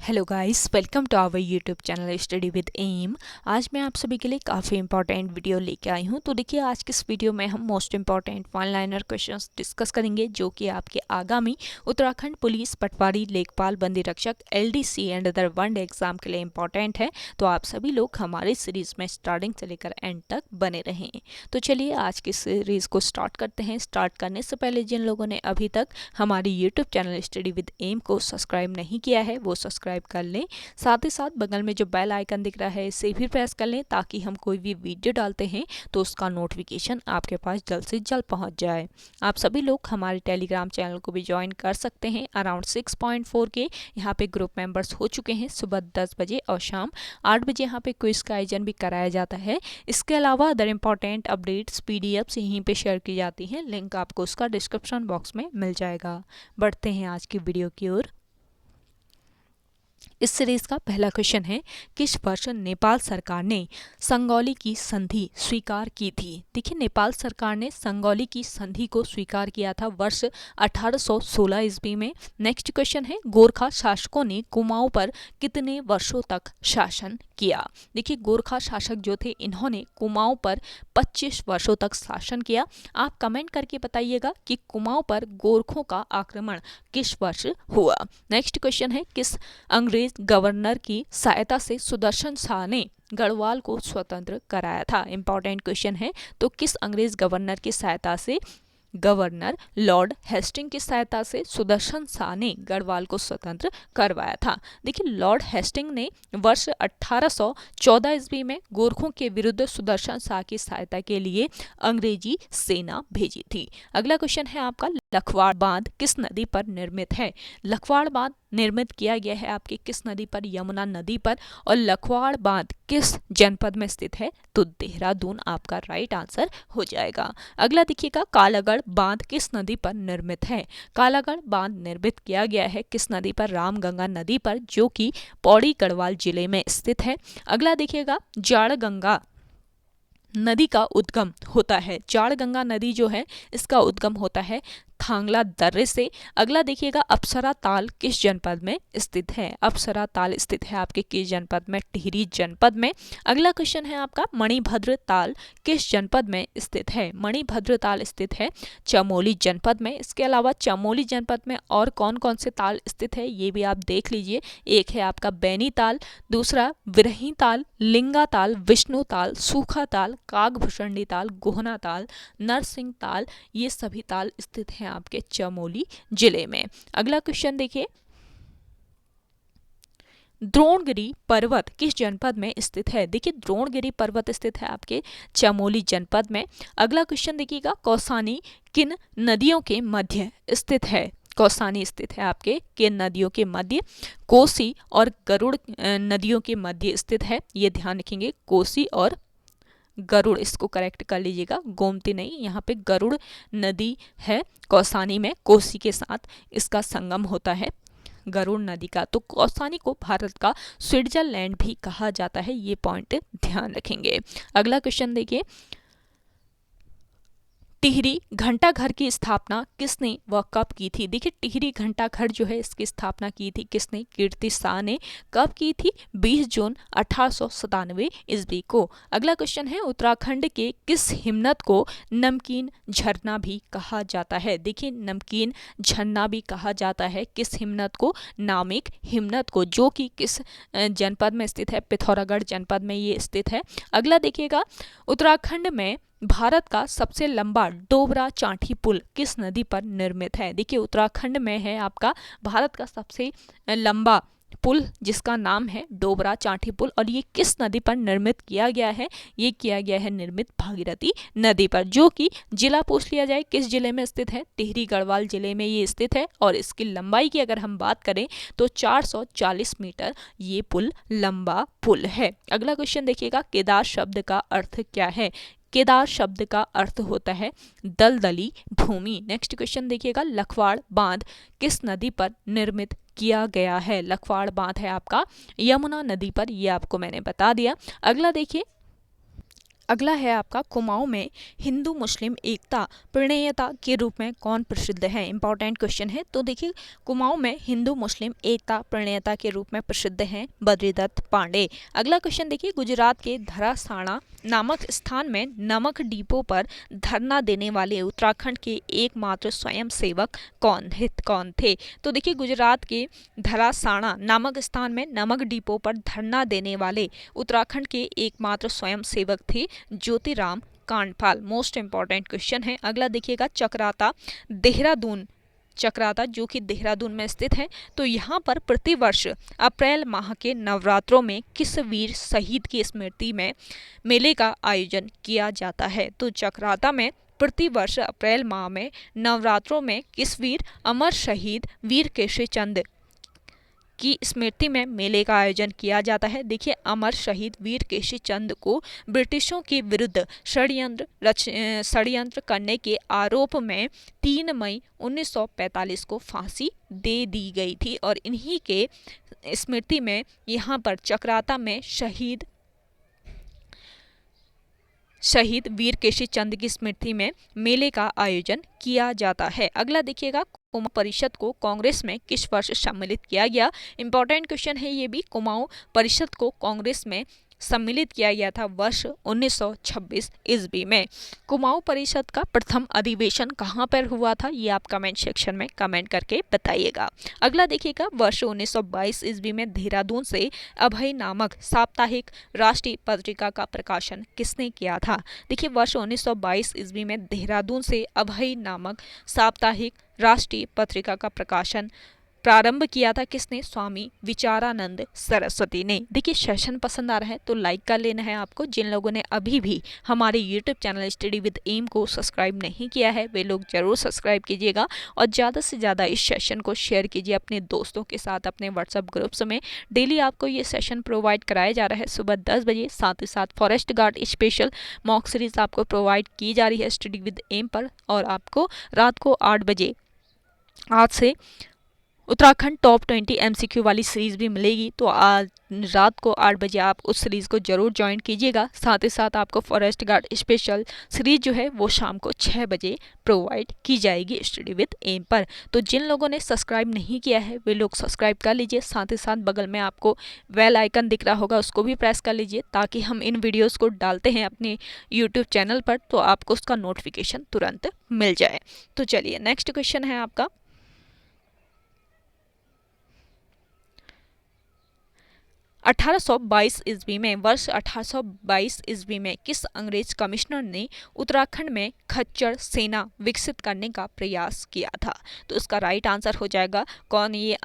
Hello guys, welcome to our YouTube channel study with M. आज मैं आप सभी के लिए काफ़ी इंपॉर्टेंट वीडियो लेके आई हूँ। तो देखिए, आज के इस वीडियो में हम most important one liner questions discuss करेंगे जो कि आपके आगामी उत्तराखंड पुलिस पटवारी लेखपाल बंदी रक्षक LDC and other one exam के लिए इंपॉर्टेंट है। तो आप सभी लोग हमारे सीरीज़ में स्टार्टिंग से लेकर एंड तक बने रहें। तो चलिए आज की सीरीज़ को स्टार्ट करते हैं। स्टार्ट करने से पहले जिन लोगों ने अभी तक हमारे YouTube channel study with M को सब्सक्राइब नहीं किया है वो सब्सक्राइब कर लें। साथ ही साथ बगल में जो बेल आइकन दिख रहा है इसे भी प्रेस कर लें ताकि हम कोई भी वीडियो डालते हैं तो उसका नोटिफिकेशन आपके पास जल्द से जल्द पहुंच जाए। आप सभी लोग हमारे टेलीग्राम चैनल को भी ज्वाइन कर सकते हैं। अराउंड 6.4 के यहाँ पे ग्रुप मेंबर्स हो चुके हैं। सुबह 10 बजे और शाम 8 बजे यहाँ पे क्विज का आयोजन भी कराया जाता है। इसके अलावा अदर इंपॉर्टेंट अपडेट्स PDF यहीं पे शेयर की जाती हैं। लिंक आपको उसका डिस्क्रिप्शन बॉक्स में मिल जाएगा। बढ़ते हैं आज की वीडियो की ओर। इस सीरीज का पहला क्वेश्चन है, किस वर्ष नेपाल सरकार ने संगौली की संधि स्वीकार की थी? देखिए, नेपाल सरकार ने संगौली की संधि को स्वीकार किया था वर्ष 1816 ईस्वी में। नेक्स्ट क्वेश्चन है, गोरखा शासकों ने कुमाऊं पर कितने वर्षों तक शासन किया? देखिए, गोरखा शासक जो थे इन्होंने कुमाऊं पर 25 वर्षों तक शासन किया। आप कमेंट करके बताइएगा कि कुमाऊं पर गोरखों का आक्रमण किस वर्ष हुआ। नेक्स्ट क्वेश्चन है, किस अंग्रेज गवर्नर की सहायता से सुदर्शन शाह ने गढ़वाल को स्वतंत्र कराया था? इंपॉर्टेंट क्वेश्चन है। तो किस अंग्रेज गवर्नर की सहायता से? गवर्नर लॉर्ड हेस्टिंग की सहायता से सुदर्शन शाह ने गढ़वाल को स्वतंत्र करवाया था। देखिए, लॉर्ड हेस्टिंग ने वर्ष 1814 ईस्वी में गोरखों के विरुद्ध सुदर्शन शाह की सहायता के लिए अंग्रेजी सेना भेजी थी। अगला क्वेश्चन है आपका, लखवाड़ बांध किस नदी पर निर्मित है? लखवाड़ बांध निर्मित किया गया है आपके किस नदी पर? यमुना नदी पर। और लखवाड़ बांध किस जनपद में स्थित है? तो देहरादून आपका राइट आंसर हो जाएगा। अगला देखिएगा, कालागढ़ बांध किस नदी पर निर्मित है? कालागढ़ बांध निर्मित किया गया है किस नदी पर? रामगंगा नदी पर, जो कि पौड़ी गढ़वाल जिले में स्थित है। अगला देखिएगा, जाड़गंगा नदी का उद्गम होता है। जाड़गंगा नदी जो है इसका उद्गम होता है थांगला दर्रे से। अगला देखिएगा, अप्सरा ताल किस जनपद में स्थित है? अप्सरा ताल स्थित है आपके किस जनपद में? टिहरी जनपद में। अगला क्वेश्चन है आपका, मणिभद्र ताल किस जनपद में स्थित है? मणिभद्र ताल स्थित है चमोली जनपद में। इसके अलावा चमोली जनपद में और कौन कौन से ताल स्थित है ये भी आप देख लीजिए। एक है आपका बैनी ताल, दूसरा विरही ताल, लिंगा ताल, विष्णु ताल, सूखा ताल, कागभूषणी ताल, गोहना ताल, नरसिंह ताल, ये सभी ताल स्थित हैं आपके चमोली जिले में। अगला क्वेश्चन देखिए, द्रोणगिरी पर्वत किस जनपद में स्थित है? देखिए, द्रोणगिरी पर्वत स्थित है आपके चमोली जनपद में। अगला क्वेश्चन देखिएगा, कौसानी किन नदियों के मध्य स्थित है? कौसानी स्थित है आपके किन नदियों के मध्य? कोसी और गरुड़ नदियों के मध्य स्थित है। ये ध्यान रखेंगे, कोसी और गरुड़, इसको करेक्ट कर लीजिएगा, गोमती नहीं, यहाँ पे गरुड़ नदी है कौसानी में, कोसी के साथ इसका संगम होता है गरुड़ नदी का। तो कौसानी को भारत का स्विट्जरलैंड भी कहा जाता है, ये पॉइंट ध्यान रखेंगे। अगला क्वेश्चन देखिए, टिहरी घंटाघर की स्थापना किसने व कब की थी? देखिए, टिहरी घंटाघर जो है इसकी स्थापना की थी किसने? कीर्ति शाह ने। कब की थी? 20 जून 1897 ईस्वी को। अगला क्वेश्चन है, उत्तराखंड के किस हिमनद को नमकीन झरना भी कहा जाता है? देखिए, नमकीन झरना भी कहा जाता है किस हिमनद को? नामिक हिमनद को, जो कि किस जनपद में स्थित है? पिथौरागढ़ जनपद में ये स्थित है। अगला देखिएगा, उत्तराखंड में भारत का सबसे लंबा डोबरा चांठी पुल किस नदी पर निर्मित है? देखिए, उत्तराखंड में है आपका भारत का सबसे लंबा पुल जिसका नाम है डोबरा चांठी पुल, और ये किस नदी पर निर्मित किया गया है? ये किया गया है निर्मित भागीरथी नदी पर, जो कि जिला पूछ लिया जाए किस जिले में स्थित है? टिहरी गढ़वाल जिले में ये स्थित है। और इसकी लंबाई की अगर हम बात करें तो 440 मीटर ये पुल लंबा पुल है। अगला क्वेश्चन देखिएगा, केदार शब्द का अर्थ क्या है? केदार शब्द का अर्थ होता है दलदली भूमि। नेक्स्ट क्वेश्चन देखिएगा, लखवाड़ बांध किस नदी पर निर्मित किया गया है? लखवाड़ बांध है आपका यमुना नदी पर, यह आपको मैंने बता दिया। अगला देखिए, अगला है आपका कुमाऊं में हिंदू मुस्लिम एकता प्रणेता के रूप में कौन प्रसिद्ध है। इंपॉर्टेंट क्वेश्चन है। तो देखिए कुमाऊं में हिंदू मुस्लिम एकता प्रणेता के रूप में प्रसिद्ध हैं बद्रीदत्त पांडे। अगला क्वेश्चन देखिए गुजरात के धरासाणा नामक स्थान में नमक डिपो पर धरना देने वाले उत्तराखंड के एकमात्र स्वयं सेवक कौन थे। तो देखिए गुजरात के धरासाणा नामक स्थान में नमक डिपो पर धरना देने वाले उत्तराखंड के एकमात्र स्वयं सेवक थे Jyotiram Kandpal. Most important question है। अगला देखिएगा चक्राता जो कि देहरादून में स्थित है। तो यहाँ पर प्रतिवर्ष अप्रैल माह के नवरात्रों में किस वीर शहीद की स्मृति में मेले का आयोजन किया जाता है। तो चक्राता में प्रतिवर्ष अप्रैल माह में नवरात्रों में किस वीर अमर शहीद वीर केशरी चंद की स्मृति में मेले का आयोजन किया जाता है। देखिए अमर शहीद वीर केशरी चंद को ब्रिटिशों के विरुद्ध षड्यंत्र करने के आरोप में 3 मई 1945 को फांसी दे दी गई थी और इन्हीं के स्मृति में यहाँ पर चक्राता में शहीद वीर केशरी चंद की स्मृति में मेले का आयोजन किया जाता है। अगला देखिएगा कुमाऊं परिषद को कांग्रेस में किस वर्ष सम्मिलित किया गया। इंपॉर्टेंट क्वेश्चन है ये भी। कुमाऊं परिषद को कांग्रेस में सम्मिलित किया गया था वर्ष 1926 ईस्वी में। कुमाऊं परिषद का प्रथम अधिवेशन कहाँ पर हुआ था ये आप कमेंट सेक्शन में कमेंट करके बताइएगा। अगला देखिएगा वर्ष 1922 ईस्वी में देहरादून से अभय नामक साप्ताहिक राष्ट्रीय पत्रिका का प्रकाशन किसने किया था। देखिए वर्ष 1922 ईस्वी में देहरादून से अभय नामक साप्ताहिक राष्ट्रीय पत्रिका का प्रकाशन प्रारंभ किया था किसने। स्वामी विचारानंद सरस्वती ने। देखिए सेशन पसंद आ रहा है तो लाइक कर लेना है आपको। जिन लोगों ने अभी भी हमारे YouTube channel study with M को सब्सक्राइब नहीं किया है वे लोग जरूर सब्सक्राइब कीजिएगा और ज़्यादा से ज़्यादा इस सेशन को शेयर कीजिए अपने दोस्तों के साथ अपने व्हाट्सएप ग्रुप्स में। डेली आपको ये सेशन प्रोवाइड कराया जा रहा है सुबह 10 बजे। साथ ही साथ forest guard special mock series आपको प्रोवाइड की जा रही है स्टडी विद एम पर और आपको रात को 8 बजे आज से उत्तराखंड टॉप 20 MCQ वाली सीरीज़ भी मिलेगी। तो आज रात को 8 बजे आप उस सीरीज़ को ज़रूर ज्वाइन कीजिएगा। साथ ही साथ आपको फॉरेस्ट गार्ड स्पेशल सीरीज़ जो है वो शाम को 6 बजे प्रोवाइड की जाएगी स्टडी विद एम पर। तो जिन लोगों ने सब्सक्राइब नहीं किया है वे लोग सब्सक्राइब कर लीजिए। साथ ही साथ बगल में आपको बेल आइकन दिख रहा होगा उसको भी प्रेस कर लीजिए ताकि हम इन वीडियोज़ को डालते हैं अपने यूट्यूब चैनल पर तो आपको उसका नोटिफिकेशन तुरंत मिल जाए। तो चलिए नेक्स्ट क्वेश्चन है आपका 1822 ईस्वी में वर्ष 1822 ईस्वी में किस अंग्रेज कमिश्नर ने उत्तराखंड में खच्चर सेना विकसित करने का प्रयास किया था। तो इसका राइट आंसर हो जाएगा कौन ये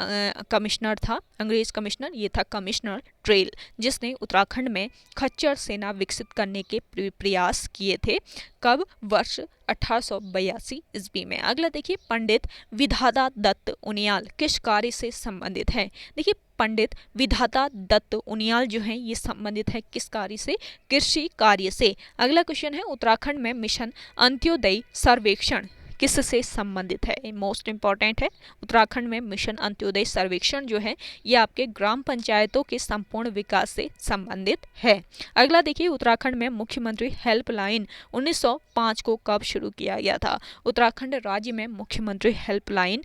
कमिश्नर था। अंग्रेज कमिश्नर ये था कमिश्नर ट्रेल जिसने उत्तराखंड में खच्चर सेना विकसित करने के प्रयास किए थे। कब वर्ष 1882 ईस्वी में। अगला देखिए पंडित विधाता दत्त उनियाल किस कार्य से संबंधित है। देखिए पंडित विधाता दत्त उनियाल जो हैं ये संबंधित है किस कार्य से। कृषि कार्य से। अगला क्वेश्चन है उत्तराखंड में मिशन अंत्योदय सर्वेक्षण किस से संबंधित है। मोस्ट इंपॉर्टेंट है। उत्तराखंड में मिशन अंत्योदय सर्वेक्षण जो है ये आपके ग्राम पंचायतों के संपूर्ण विकास से संबंधित है। अगला देखिए उत्तराखंड में मुख्यमंत्री हेल्पलाइन 1905 को कब शुरू किया गया था। उत्तराखंड राज्य में मुख्यमंत्री हेल्पलाइन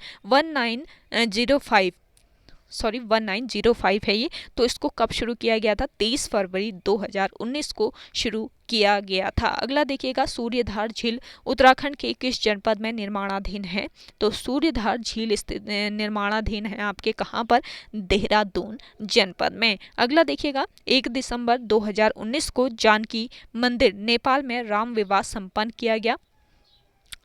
1905 है ये। तो इसको कब शुरू किया गया था। 23 फरवरी 2019 को शुरू किया गया था। अगला देखिएगा सूर्यधार झील उत्तराखंड के किस जनपद में निर्माणाधीन है। तो सूर्यधार झील स्थित निर्माणाधीन है आपके कहाँ पर। देहरादून जनपद में। अगला देखिएगा 1 दिसंबर 2019 को जानकी मंदिर नेपाल में राम विवाह संपन्न किया गया।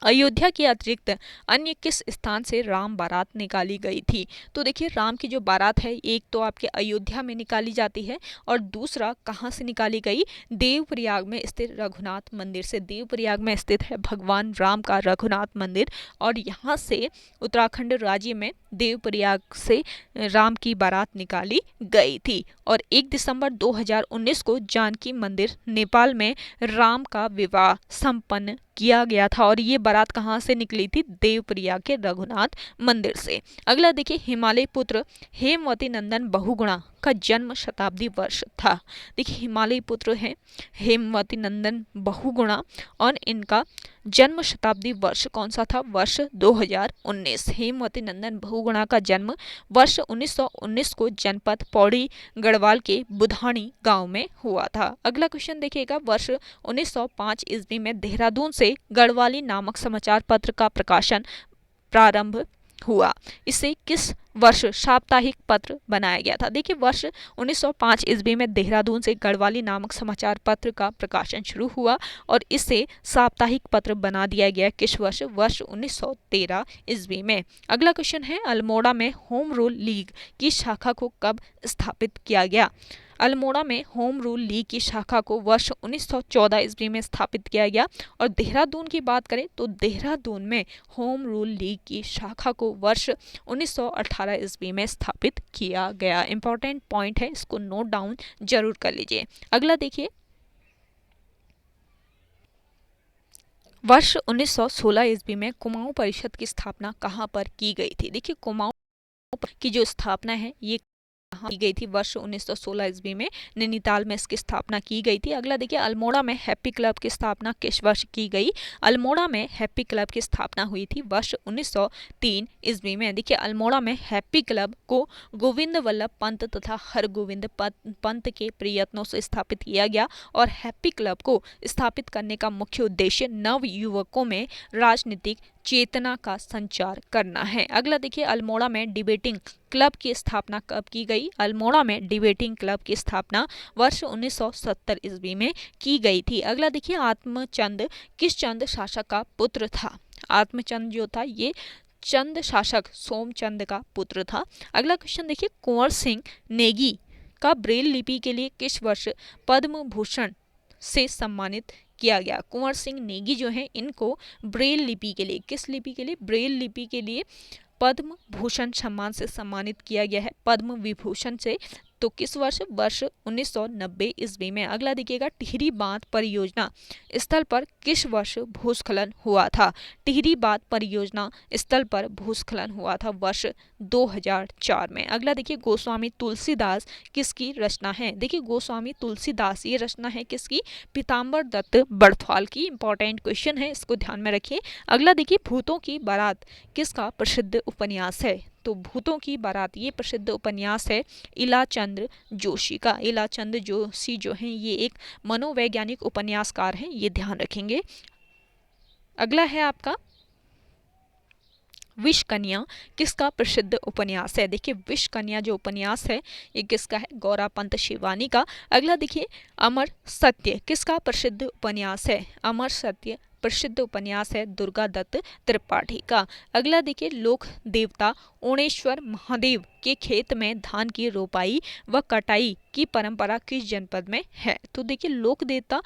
अयोध्या के अतिरिक्त अन्य किस स्थान से राम बारात निकाली गई थी। तो देखिए राम की जो बारात है एक तो आपके अयोध्या में निकाली जाती है और दूसरा कहाँ से निकाली गई। देवप्रयाग में स्थित रघुनाथ मंदिर से। देवप्रयाग में स्थित है भगवान राम का रघुनाथ मंदिर और यहाँ से उत्तराखंड राज्य में देवप्रयाग से राम की बारात निकाली गई थी। और 1 दिसंबर 2019 को जानकी मंदिर नेपाल में राम का विवाह संपन्न किया गया था और ये बारात कहाँ से निकली थी? देवप्रिया के रघुनाथ मंदिर से। अगला देखिए, हिमालय पुत्र हेमवती नंदन बहुगुणा का जन्म शताब्दी वर्ष था। देखिए, हिमालय पुत्र है हेमवती नंदन बहुगुणा और इनका जन्म शताब्दी वर्ष कौन सा था? वर्ष 2019। हेमवती नंदन बहुगुणा का जन्म वर्ष 1919 को जनपद पौड़ी गढ़वाल के बुधानी गांव में हुआ था। अगला क्वेश्चन देखिएगा, वर्ष 1905 ईस्वी में देहरादून से गढ़वाली नामक समाचार पत्र का प्रकाशन प्रारंभ हुआ। इसे किस वर्ष साप्ताहिक पत्र बनाया गया था? देखिए, वर्ष 1905 ईस्वी में देहरादून से गढ़वाली नामक समाचार पत्र का प्रकाशन शुरू हुआ और इसे साप्ताहिक पत्र बना दिया गया किस वर्ष? वर्ष 1913 ईस्वी में। अगला क्वेश्चन है, अल्मोड़ा में होम रूल लीग की शाखा को कब स्थापित किया गया? अल्मोड़ा में होम रूल लीग की शाखा को वर्ष 1914 ईस्वी में स्थापित किया गया। और देहरादून की बात करें तो देहरादून में होम रूल लीग की शाखा को वर्ष 1918 ईस्वी में स्थापित किया गया। इंपॉर्टेंट पॉइंट है, इसको नोट डाउन जरूर कर लीजिए। अगला देखिए, वर्ष 1916 ईस्वी में कुमाऊं परिषद की स्थापना कहाँ पर की गई थी? देखिए, कुमाऊं की जो स्थापना है ये की गई थी वर्ष 1916 ईस्वी में नैनीताल में इसकी स्थापना की गई थी। अगला देखिए, अल्मोड़ा में हैप्पी क्लब की स्थापना किस वर्ष की गई? अल्मोड़ा में हैप्पी क्लब की स्थापना हुई थी वर्ष 1903 ईस्वी में। देखिए, अल्मोड़ा में हैप्पी क्लब को गोविंद वल्लभ पंत तथा हरगोविंद पंत के प्रयत्नों से स्थापित किया गया और हैप्पी क्लब को स्थापित करने का मुख्य उद्देश्य नव युवकों में राजनीतिक चेतना का संचार करना है। अगला देखिए, अल्मोड़ा में डिबेटिंग क्लब की स्थापना कब की गई? अल्मोड़ा में डिबेटिंग क्लब की स्थापना वर्ष 1970 ईस्वी में की गई थी। अगला देखिए, आत्मचंद किस चंद शासक का पुत्र था? आत्मचंद जो था ये चंद शासक सोमचंद का पुत्र था। अगला क्वेश्चन देखिए, कुंवर सिंह नेगी का ब्रेल लिपि के लिए किस वर्ष पद्म भूषण से सम्मानित किया गया? कुंवर सिंह नेगी जो है इनको ब्रेल लिपि के लिए, किस लिपि के लिए? ब्रेल लिपि के लिए पद्म भूषण सम्मान से सम्मानित किया गया है, पद्म विभूषण से। तो किस वर्ष? वर्ष 1990 ईस्वी में। अगला देखिएगा, टिहरी बांध परियोजना स्थल पर किस वर्ष भूस्खलन हुआ था? टिहरी बांध परियोजना स्थल पर भूस्खलन हुआ था वर्ष 2004 में। अगला देखिए, गोस्वामी तुलसीदास किसकी रचना है? देखिए, गोस्वामी तुलसीदास ये रचना है किसकी? पीताम्बर दत्त बड़थवाल की। इंपॉर्टेंट क्वेश्चन है, इसको ध्यान में रखिए। अगला देखिए, भूतों की बारात किसका प्रसिद्ध उपन्यास है? तो भूतों की बारात ये प्रसिद्ध उपन्यास है इलाचंद्र जोशी का। इलाचंद्र जोशी जो हैं ये एक मनोवैज्ञानिक उपन्यासकार हैं, ये ध्यान रखेंगे। अगला है आपका विष कन्या किसका प्रसिद्ध उपन्यास है? देखिए, विष कन्या जो उपन्यास है ये किसका है? गौरापंत शिवानी का। अगला देखिए, अमर सत्य किसका प्रसिद्ध उपन्यास है? अमर सत्य प्रसिद्ध उपन्यास है दुर्गा दत्त त्रिपाठी का। अगला देखिए, लोक देवता ओणेश्वर महादेव के खेत में धान की रोपाई व कटाई की परंपरा किस जनपद में है? तो देखिए, लोक देवता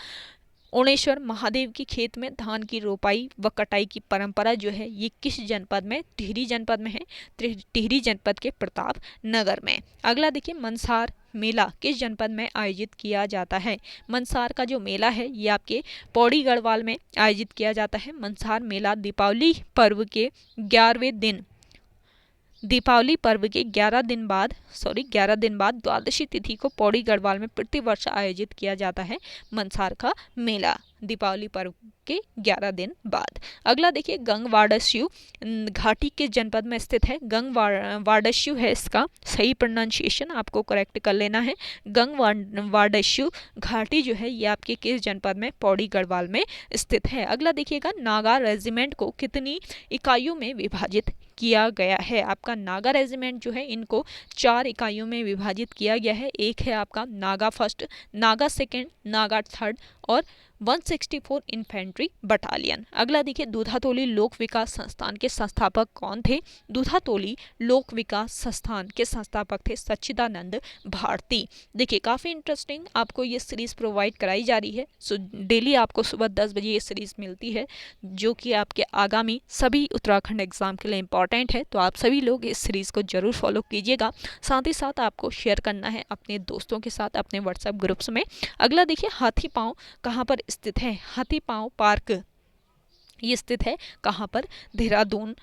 ओणेश्वर महादेव के खेत में धान की रोपाई व कटाई की परंपरा जो है ये किस जनपद में? टिहरी जनपद में है। टिहरी जनपद के प्रताप नगर में। अगला देखिए, मनसार मेला किस जनपद में आयोजित किया जाता है? मनसार का जो मेला है ये आपके पौड़ी गढ़वाल में आयोजित किया जाता है। मनसार मेला दीपावली पर्व के 11वें दिन दीपावली पर्व के 11 दिन बाद द्वादशी तिथि को पौड़ी गढ़वाल में प्रतिवर्ष आयोजित किया जाता है मनसार का मेला दीपावली पर्व के 11 दिन बाद। अगला देखिए, गंगवाड़स्यु घाटी के जनपद में स्थित है। गंगवाड़स्यु है इसका सही प्रोनाउंसिएशन, आपको करेक्ट कर लेना है। गंगवाड़स्यु घाटी जो है ये आपके किस जनपद में? पौड़ी गढ़वाल में स्थित है। अगला देखिएगा, नागा रेजिमेंट को कितनी इकाइयों में विभाजित किया गया है? आपका नागा रेजिमेंट जो है इनको 4 इकाइयों में विभाजित किया गया है। एक है आपका Naga first, Naga second, Naga third और 164 इन्फेंट्री बटालियन। अगला देखिए, दूधातोली लोक विकास संस्थान के संस्थापक कौन थे? दूधातोली लोक विकास संस्थान के संस्थापक थे सच्चिदानंद भारती। देखिए, काफ़ी इंटरेस्टिंग आपको ये सीरीज प्रोवाइड कराई जा रही है। सो डेली आपको सुबह 10 बजे ये सीरीज मिलती है जो कि आपके आगामी सभी उत्तराखंड एग्जाम के लिए इंपॉर्टेंट है। तो आप सभी लोग इस सीरीज को जरूर फॉलो कीजिएगा। साथ ही साथ आपको शेयर करना है अपने दोस्तों के साथ अपने व्हाट्सएप ग्रुप्स में। अगला देखिए, हाथी पांव कहाँ पर स्थित है? हाथी पांव पार्क ये स्थित है कहाँ पर? देहरादून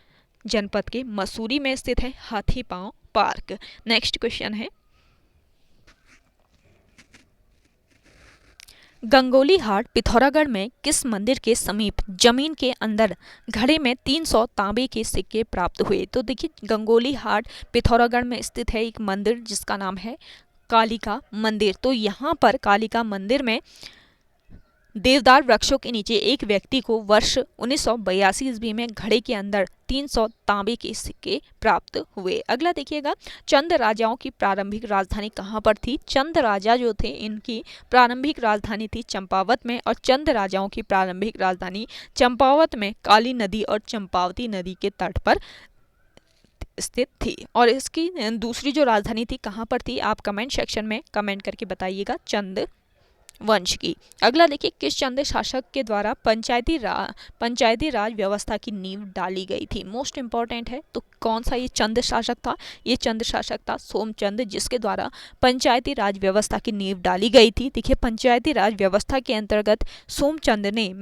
जनपद के मसूरी में स्थित है हाथी पांव पार्क। नेक्स्ट क्वेश्चन है, गंगोली हाट पिथौरागढ़ में किस मंदिर के समीप जमीन के अंदर घड़े में 300 तांबे के सिक्के प्राप्त हुए? तो देखिए गंगोली हाट पिथौरागढ़ में स्थित है एक मंदिर जिसका नाम है कालिका मंदिर। तो यहाँ पर कालिका मंदिर में देवदार वृक्षों के नीचे एक व्यक्ति को वर्ष 1982 ईस्वी में घड़े के अंदर 300 तांबे के सिक्के प्राप्त हुए। अगला देखिएगा, चंद राजाओं की प्रारंभिक राजधानी कहाँ पर थी? चंद राजा जो थे इनकी प्रारंभिक राजधानी थी चंपावत में, और चंद राजाओं की प्रारंभिक राजधानी चंपावत में काली नदी और चंपावती नदी के तट पर स्थित थी। और इसकी दूसरी जो राजधानी थी कहाँ पर थी? आप कमेंट सेक्शन में कमेंट करके बताइएगा, चंद वंश की। अगला देखिए, किस चंद शासक के द्वारा पंचायती राज व्यवस्था की नींव डाली गई थी? मोस्ट इंपॉर्टेंट है। तो कौन सा ये चंद शासक था? ये चंद शासक था सोमचंद, जिसके द्वारा पंचायती राज व्यवस्था की नींव डाली गई थी। देखिए पंचायती राज व्यवस्था के अंतर्गत सोमचंद ने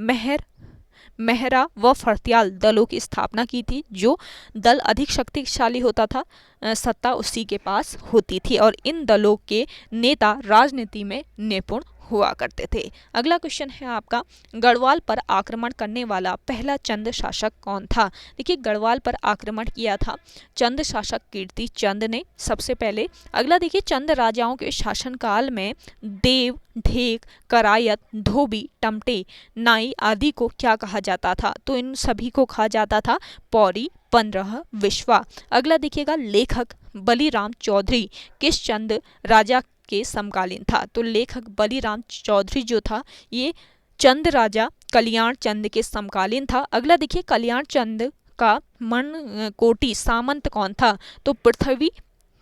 मेहरा व फर्त्याल दलों की स्थापना की थी। जो दल अधिक शक्तिशाली होता था सत्ता उसी के पास होती थी, और इन दलों के नेता राजनीति में निपुण हुआ करते थे। अगला क्वेश्चन है आपका, गढ़वाल पर आक्रमण करने वाला पहला चंद शासक कौन था? देखिए गढ़वाल पर आक्रमण किया था चंद शासक कीर्ति चंद ने सबसे पहले। अगला देखिए, चंद राजाओं के शासनकाल में देव, ढेक, करायत, धोबी, टमटे, नाई आदि को क्या कहा जाता था? तो इन सभी को कहा जाता था पौरी, 15 विश्वा। अगला देखिएगा, लेखक बलिराम चौधरी किस चंद राजा के समकालीन था? तो लेखक बलिराम चौधरी जो था ये चंद राजा कल्याण चंद के समकालीन था। अगला देखिए, कल्याण चंद का मनकोटी सामंत कौन था? तो पृथ्वी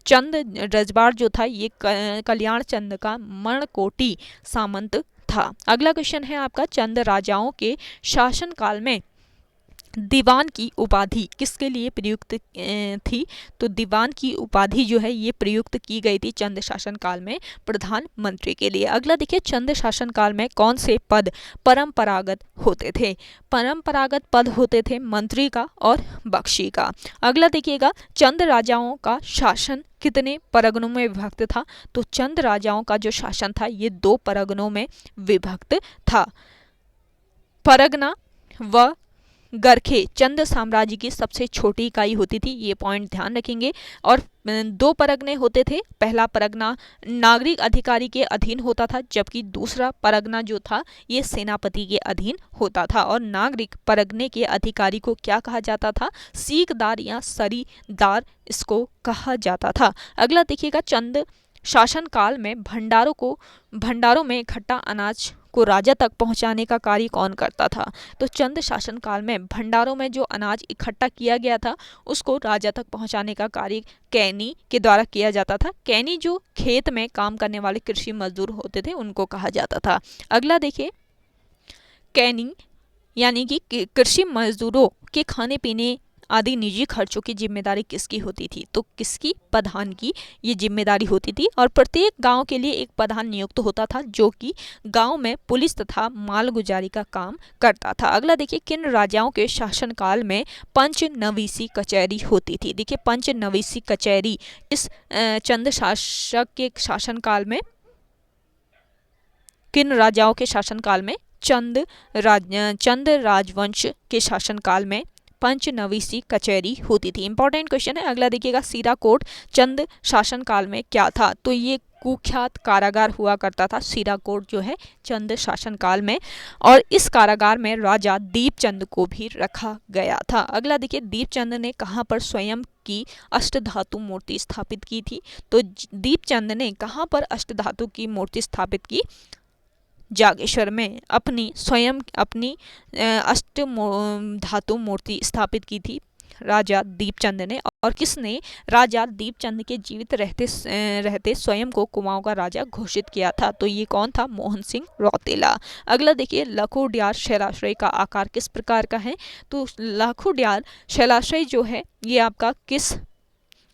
चंद रजवाड़ जो था ये कल्याण चंद का मनकोटी सामंत था। अगला क्वेश्चन है आपका, चंद राजाओं के शासनकाल में दीवान की उपाधि किसके लिए प्रयुक्त थी? तो दीवान की उपाधि जो है ये प्रयुक्त की गई थी चंद शासन काल में प्रधानमंत्री के लिए। अगला देखिए, चंद शासन काल में कौन से पद परंपरागत होते थे? परंपरागत पद होते थे मंत्री का और बख्शी का। अगला देखिएगा, चंद राजाओं का शासन कितने परगनों में विभक्त था? तो चंद राजाओं का जो शासन था ये 2 परगनों में विभक्त था। परगना व गरखे चंद साम्राज्य की सबसे छोटी इकाई होती थी, ये पॉइंट ध्यान रखेंगे। और 2 परगने होते थे। पहला परगना नागरिक अधिकारी के अधीन होता था, जबकि दूसरा परगना जो था ये सेनापति के अधीन होता था। और नागरिक परगने के अधिकारी को क्या कहा जाता था? सीकदार या सरीदार इसको कहा जाता था। अगला देखिएगा, चंद शासन काल में भंडारों में इकट्ठा अनाज को राजा तक पहुंचाने का कार्य कौन करता था? तो चंद शासन काल में भंडारों में जो अनाज इकट्ठा किया गया था उसको राजा तक पहुंचाने का कार्य कैनी के द्वारा किया जाता था। कैनी जो खेत में काम करने वाले कृषि मजदूर होते थे उनको कहा जाता था। अगला देखिए, कैनी यानी कि कृषि मजदूरों के खाने पीने आदि निजी खर्चों की जिम्मेदारी किसकी होती थी? तो किसकी? प्रधान की ये जिम्मेदारी होती थी। और प्रत्येक गांव के लिए एक प्रधान नियुक्त होता था जो कि गांव में पुलिस तथा मालगुजारी का काम करता था। अगला देखिए, किन राजाओं के शासनकाल में पंचनवीसी कचहरी होती थी? देखिए पंचनवीसी कचहरी इस चंद शासक के शासनकाल में, किन राजाओं के शासनकाल में? चंद राजवंश के शासनकाल में पंचनवीसी कचहरी होती थी। इंपॉर्टेंट क्वेश्चन है। अगला देखिएगा, सीराकोट चंद शासन काल में क्या था? तो ये कुख्यात कारागार हुआ करता था सीराकोट जो है चंद शासन काल में, और इस कारागार में राजा दीपचंद को भी रखा गया था। अगला देखिए, दीपचंद ने कहाँ पर स्वयं की अष्टधातु मूर्ति स्थापित की थी? तो दीपचंद ने कहाँ पर अष्टधातु की मूर्ति स्थापित की? जागेश्वर में स्वयं अपनी अष्ट धातु मूर्ति स्थापित की थी राजा दीपचंद ने। और किसने राजा दीपचंद के जीवित रहते स्वयं को कुमाऊं का राजा घोषित किया था? तो ये कौन था? मोहन सिंह रौतेला। अगला देखिए, लखोडियार शैलाश्रय का आकार किस प्रकार का है? तो लखोडियार शैलाश्रय जो है ये आपका किस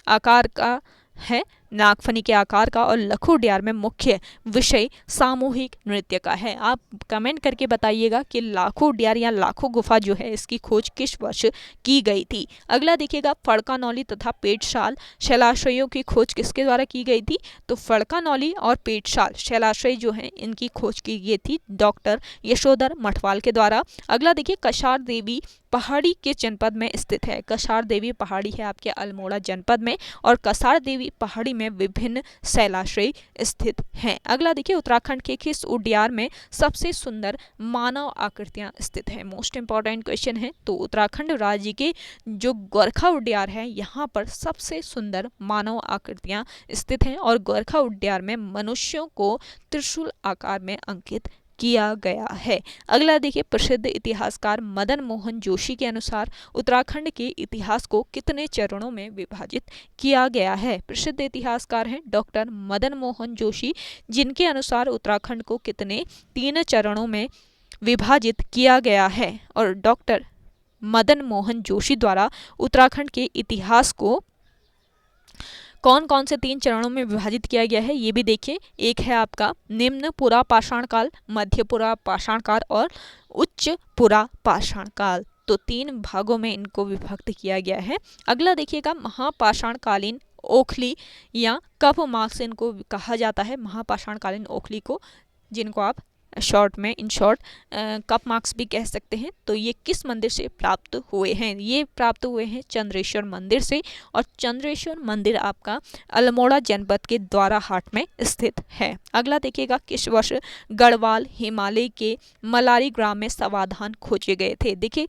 आकार का है? नागफनी के आकार का और लखू उद्यान में मुख्य विषय सामूहिक नृत्य का है। आप कमेंट करके बताइएगा कि लाखों उद्यान या लाखों गुफा जो है इसकी खोज किस वर्ष की गई थी। अगला देखिएगा, फड़कानौली तथा पेटशाल शैलाश्रयों की खोज किसके द्वारा की गई थी? तो फड़कानौली और पेटशाल शैलाश्रय जो है इनकी खोज की गई थी डॉक्टर यशोधर मठवाल के द्वारा। अगला देखिए, कछार देवी पहाड़ी के जनपद में स्थित है। कछार देवी पहाड़ी है आपके अल्मोड़ा जनपद में और कछार देवी पहाड़ी में विभिन्न शैलाश्रय स्थित हैं। अगला देखिए, उत्तराखंड के किस उद्यान में सबसे सुंदर मानव आकृतियां स्थित है? मोस्ट इंपॉर्टेंट क्वेश्चन है। तो उत्तराखंड राज्य के जो गोरखा उद्यान है यहाँ पर सबसे सुंदर मानव आकृतियां स्थित हैं और गोरखा उद्यान में मनुष्यों को त्रिशूल आकार में अंकित किया गया है। अगला देखिए, प्रसिद्ध इतिहासकार मदन मोहन जोशी के अनुसार उत्तराखंड के इतिहास को कितने चरणों में विभाजित किया गया है? प्रसिद्ध इतिहासकार हैं डॉक्टर मदन मोहन जोशी, जिनके अनुसार उत्तराखंड को कितने 3 चरणों में विभाजित किया गया है। और डॉक्टर मदन मोहन जोशी द्वारा उत्तराखंड के इतिहास को कौन कौन से 3 चरणों में विभाजित किया गया है ये भी देखिए। एक है आपका निम्न पुरा पाषाण काल, मध्य पुरा पाषाण काल और उच्च पुरा पाषाण काल। तो 3 भागों में इनको विभक्त किया गया है। अगला देखिएगा, महापाषाणकालीन ओखली या कप मार्क्स इनको कहा जाता है, महापाषाणकालीन ओखली को, जिनको आप शॉर्ट में इन शॉर्ट कप मार्क्स भी कह सकते हैं। तो ये किस मंदिर से प्राप्त हुए हैं? ये प्राप्त हुए हैं चंद्रेश्वर मंदिर से और चंद्रेश्वर मंदिर आपका अल्मोड़ा जनपद के द्वारा हाट में स्थित है। अगला देखिएगा, किस वर्ष गढ़वाल हिमालय के मलारी ग्राम में समाधान खोजे गए थे? देखिए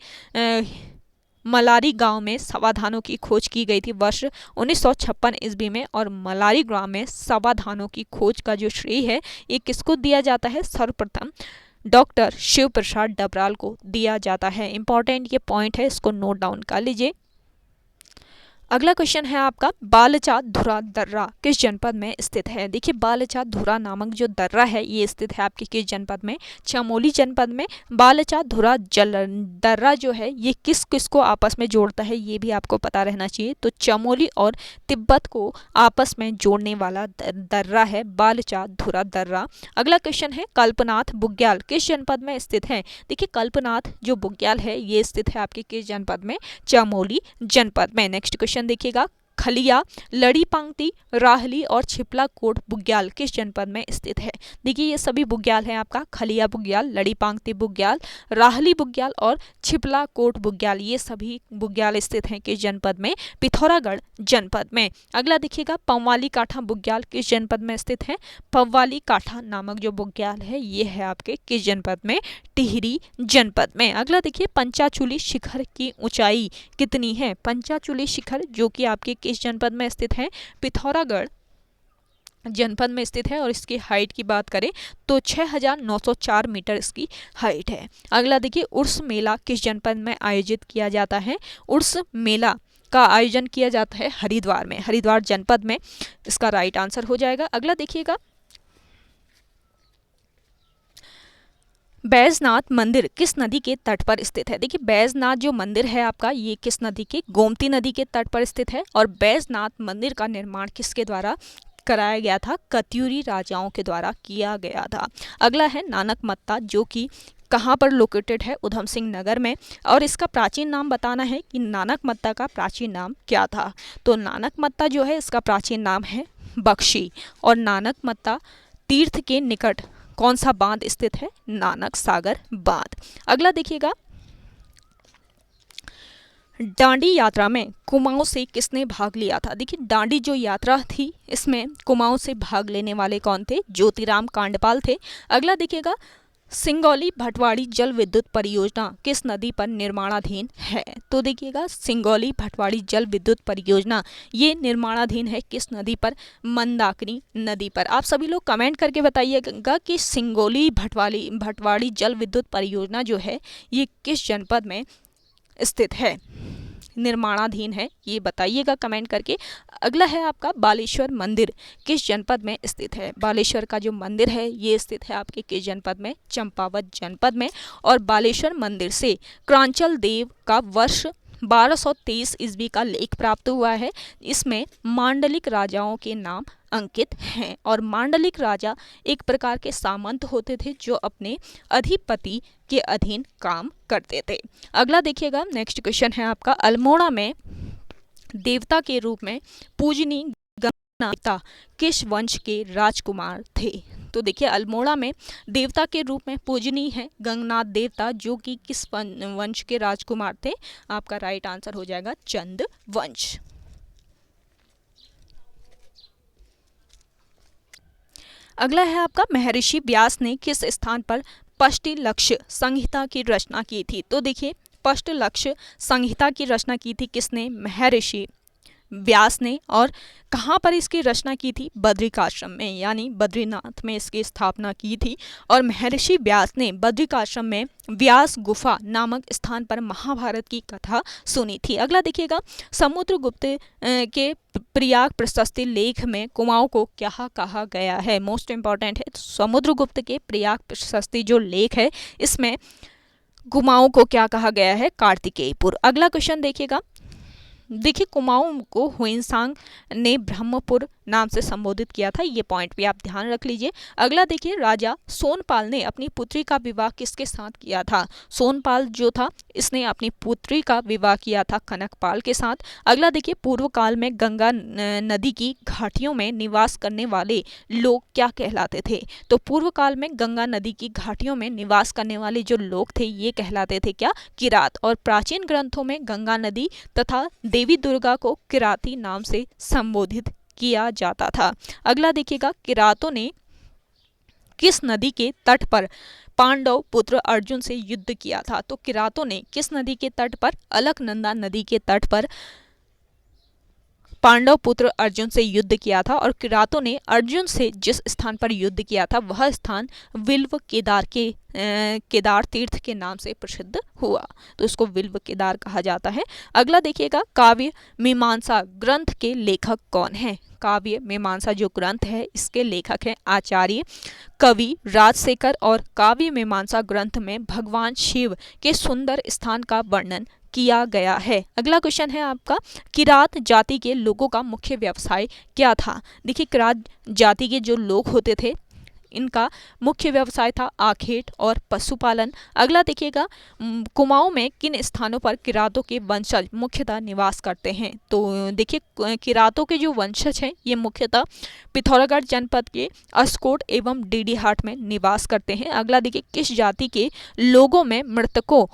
मलारी गांव में समाधानों की खोज की गई थी वर्ष 1956 ईस्वी में और मलारी ग्राम में समाधानों की खोज का जो श्रेय है ये किसको दिया जाता है? सर्वप्रथम डॉक्टर शिव प्रसाद डबराल को दिया जाता है। इंपॉर्टेंट ये पॉइंट है, इसको नोट डाउन कर लीजिए। अगला क्वेश्चन है आपका, बालचा धुरा दर्रा किस जनपद में स्थित है? देखिए बालचा धुरा नामक जो दर्रा है ये स्थित है आपके किस जनपद में? चमोली जनपद में। बालचा धुरा दर्रा जो है ये किस किस को आपस में जोड़ता है ये भी आपको पता रहना चाहिए। तो चमोली और तिब्बत को आपस में जोड़ने वाला दर्रा है बालचा धुरा दर्रा। अगला क्वेश्चन है, कल्पनाथ बुग्याल किस जनपद में स्थित है? देखिए कल्पनाथ जो बुग्याल है ये स्थित है आपके किस जनपद में? चमोली जनपद में। नेक्स्ट क्वेश्चन देखिएगा, खलिया, लड़ी पांगती, राहली और छिपला कोट बुग्याल किस जनपद में स्थित है? देखिए ये सभी बुग्याल है आपका, खलिया बुग्याल, लड़ी पांगती बुग्याल, राहली बुग्याल और छिपला कोट बुग्याल, ये सभी बुग्याल स्थित हैं किस जनपद में? पिथौरागढ़ जनपद में। अगला देखिएगा, पौवाली काठा बुग्याल किस जनपद में स्थित है? पौवाली काठा नामक जो बुग्याल है ये है आपके किस जनपद में? टिहरी जनपद में। अगला देखिए, पंचाचूली शिखर की ऊंचाई कितनी है? पंचाचूली शिखर जो कि आपके किस जनपद में स्थित है? पिथौरागढ़ जनपद में स्थित है और इसकी हाइट की बात करें तो 6904 मीटर इसकी हाइट है। अगला देखिए, उर्स मेला किस जनपद में आयोजित किया जाता है? उर्स मेला का आयोजन किया जाता है हरिद्वार में, हरिद्वार जनपद में इसका राइट आंसर हो जाएगा। अगला देखिएगा, बैजनाथ मंदिर किस नदी के तट पर स्थित है? देखिए बैजनाथ जो मंदिर है आपका ये किस नदी के? गोमती नदी के तट पर स्थित है और बैजनाथ मंदिर का निर्माण किसके द्वारा कराया गया था? कत्यूरी राजाओं के द्वारा किया गया था। अगला है नानक मत्ता जो कि कहाँ पर लोकेटेड है? उधम सिंह नगर में। और इसका प्राचीन नाम बताना है कि नानक मत्ता का प्राचीन नाम क्या था? तो नानक मत्ता जो है इसका प्राचीन नाम है बख्शी और नानक मत्ता तीर्थ के निकट कौन सा बांध स्थित है? नानक सागर बांध। अगला देखिएगा, दांडी यात्रा में कुमाऊं से किसने भाग लिया था? देखिए दांडी जो यात्रा थी इसमें कुमाऊं से भाग लेने वाले कौन थे? ज्योतिराम कांडपाल थे। अगला देखिएगा, सिंगौली भटवाड़ी जल विद्युत परियोजना किस नदी पर निर्माणाधीन है? तो देखिएगा सिंगौली भटवाड़ी जल विद्युत परियोजना ये निर्माणाधीन है किस नदी पर? मंदाकिनी नदी पर। आप सभी लोग कमेंट करके बताइएगा कि सिंगौली भटवाड़ी जल विद्युत परियोजना जो है ये किस जनपद में स्थित है, निर्माणाधीन है, ये बताइएगा कमेंट करके। अगला है आपका, बालेश्वर मंदिर किस जनपद में स्थित है? बालेश्वर का जो मंदिर है ये स्थित है आपके किस जनपद में? चंपावत जनपद में। और बालेश्वर मंदिर से क्रांचल देव का वर्ष 1223 ईस्वी का लेख प्राप्त हुआ है। इसमें मांडलिक राजाओं के नाम अंकित हैं और मांडलिक राजा एक प्रकार के सामंत होते थे जो अपने अधिपति के अधीन काम करते थे। अगला देखिएगा, नेक्स्ट क्वेश्चन है आपका, अल्मोड़ा में देवता के रूप में पूजनीय गंगनाथ किस वंश के राजकुमार थे? तो देखिए, अल्मोड़ा में देवता के रूप में पूजनीय है गंगनाथ देवता, जो कि किस वंश के राजकुमार थे? आपका राइट आंसर हो जाएगा चंद वंश। अगला है आपका, महर्षि व्यास ने किस स्थान पर पष्टिलक्ष्य संहिता की रचना की थी? तो देखिए, पष्टिलक्ष्य संहिता की रचना की थी किसने? महर्षि व्यास ने। और कहाँ पर इसकी रचना की थी? बद्रिकाश्रम में, यानी बद्रीनाथ में इसकी स्थापना की थी। और महर्षि व्यास ने बद्रिकाश्रम में व्यास गुफा नामक स्थान पर महाभारत की कथा सुनी थी। अगला देखिएगा, समुद्रगुप्त के प्रयाग प्रशस्ति लेख में कुमाऊं को क्या कहा गया है? मोस्ट इंपॉर्टेंट है। समुद्रगुप्त के प्रयाग प्रशस्ति जो लेख है, इसमें कुमाऊं को क्या कहा गया है? कार्तिकेयपुर। अगला क्वेश्चन देखिएगा, देखिए, कुमाऊं को हुइनसांग ने ब्रह्मपुर नाम से संबोधित किया था, ये पॉइंट भी आप ध्यान रख लीजिए। अगला देखिए, राजा सोनपाल ने अपनी पुत्री का विवाह किसके साथ किया था? सोनपाल जो था, इसने अपनी पुत्री का विवाह किया था कनकपाल के साथ। अगला देखिए, पूर्व काल में गंगा नदी की घाटियों में निवास करने वाले लोग क्या कहलाते थे? तो पूर्व काल में गंगा नदी की घाटियों में निवास करने वाले जो लोग थे, ये कहलाते थे क्या? किरात। और प्राचीन ग्रंथों में गंगा नदी तथा देवी दुर्गा को किराती नाम से संबोधित किया जाता था। अगला देखिएगा, किरातों ने किस नदी के तट पर पांडव पुत्र अर्जुन से युद्ध किया था? तो किरातों ने किस नदी के तट पर? अलकनंदा नदी के तट पर पांडव पुत्र अर्जुन से युद्ध किया था। और किरातों ने अर्जुन से जिस स्थान पर युद्ध किया था, वह स्थान विल्व केदार के केदार तीर्थ के नाम से प्रसिद्ध हुआ, तो इसको विल्व केदार कहा जाता है। अगला देखिएगा, काव्य मीमांसा ग्रंथ के लेखक कौन है? काव्य मीमांसा जो ग्रंथ है, इसके लेखक हैं आचार्य कवि राजशेखर। और काव्य मीमांसा ग्रंथ में भगवान शिव के सुंदर स्थान का वर्णन किया गया है। अगला क्वेश्चन है आपका, किरात जाति के लोगों का मुख्य व्यवसाय क्या था? देखिए, किरात जाति के जो लोग होते थे, इनका मुख्य व्यवसाय था आखेट और पशुपालन। अगला देखिएगा, कुमाऊं में किन स्थानों पर किरातों के वंशज मुख्यतः निवास करते हैं? तो देखिए, किरातों के जो वंशज हैं, ये मुख्यतः पिथौरागढ़ जनपद के अस्कोट एवं डीडीहाट में निवास करते हैं। अगला देखिए, किस जाति के लोगों में मृतकों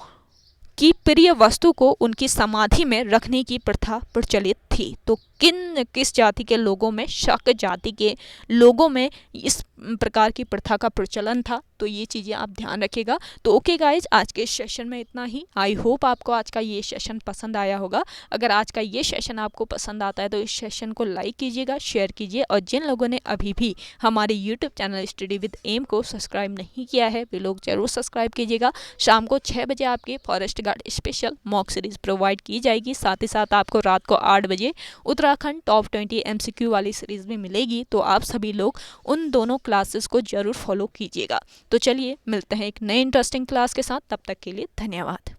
की प्रिय वस्तु को उनकी समाधि में रखने की प्रथा प्रचलित थी? तो किस जाति के लोगों में? शक जाति के लोगों में इस प्रकार की प्रथा का प्रचलन था। तो ये चीज़ें आप ध्यान रखिएगा। तो ओके गाइज, आज के सेशन में इतना ही। आई होप आपको आज का ये सेशन पसंद आया होगा। अगर आज का ये सेशन आपको पसंद आता है तो इस सेशन को लाइक कीजिएगा, शेयर कीजिए। और जिन लोगों ने अभी भी हमारे YouTube channel study with M को सब्सक्राइब नहीं किया है, वे लोग जरूर सब्सक्राइब कीजिएगा। शाम को 6 बजे आपके forest guard special mock series provide की जाएगी। साथ ही साथ आपको रात को 8 बजे उत्तराखंड टॉप 20 MCQ वाली सीरीज भी मिलेगी। तो आप सभी लोग उन दोनों क्लासेस को जरूर फॉलो कीजिएगा। तो चलिए, मिलते हैं एक नए इंटरेस्टिंग क्लास के साथ। तब तक के लिए धन्यवाद।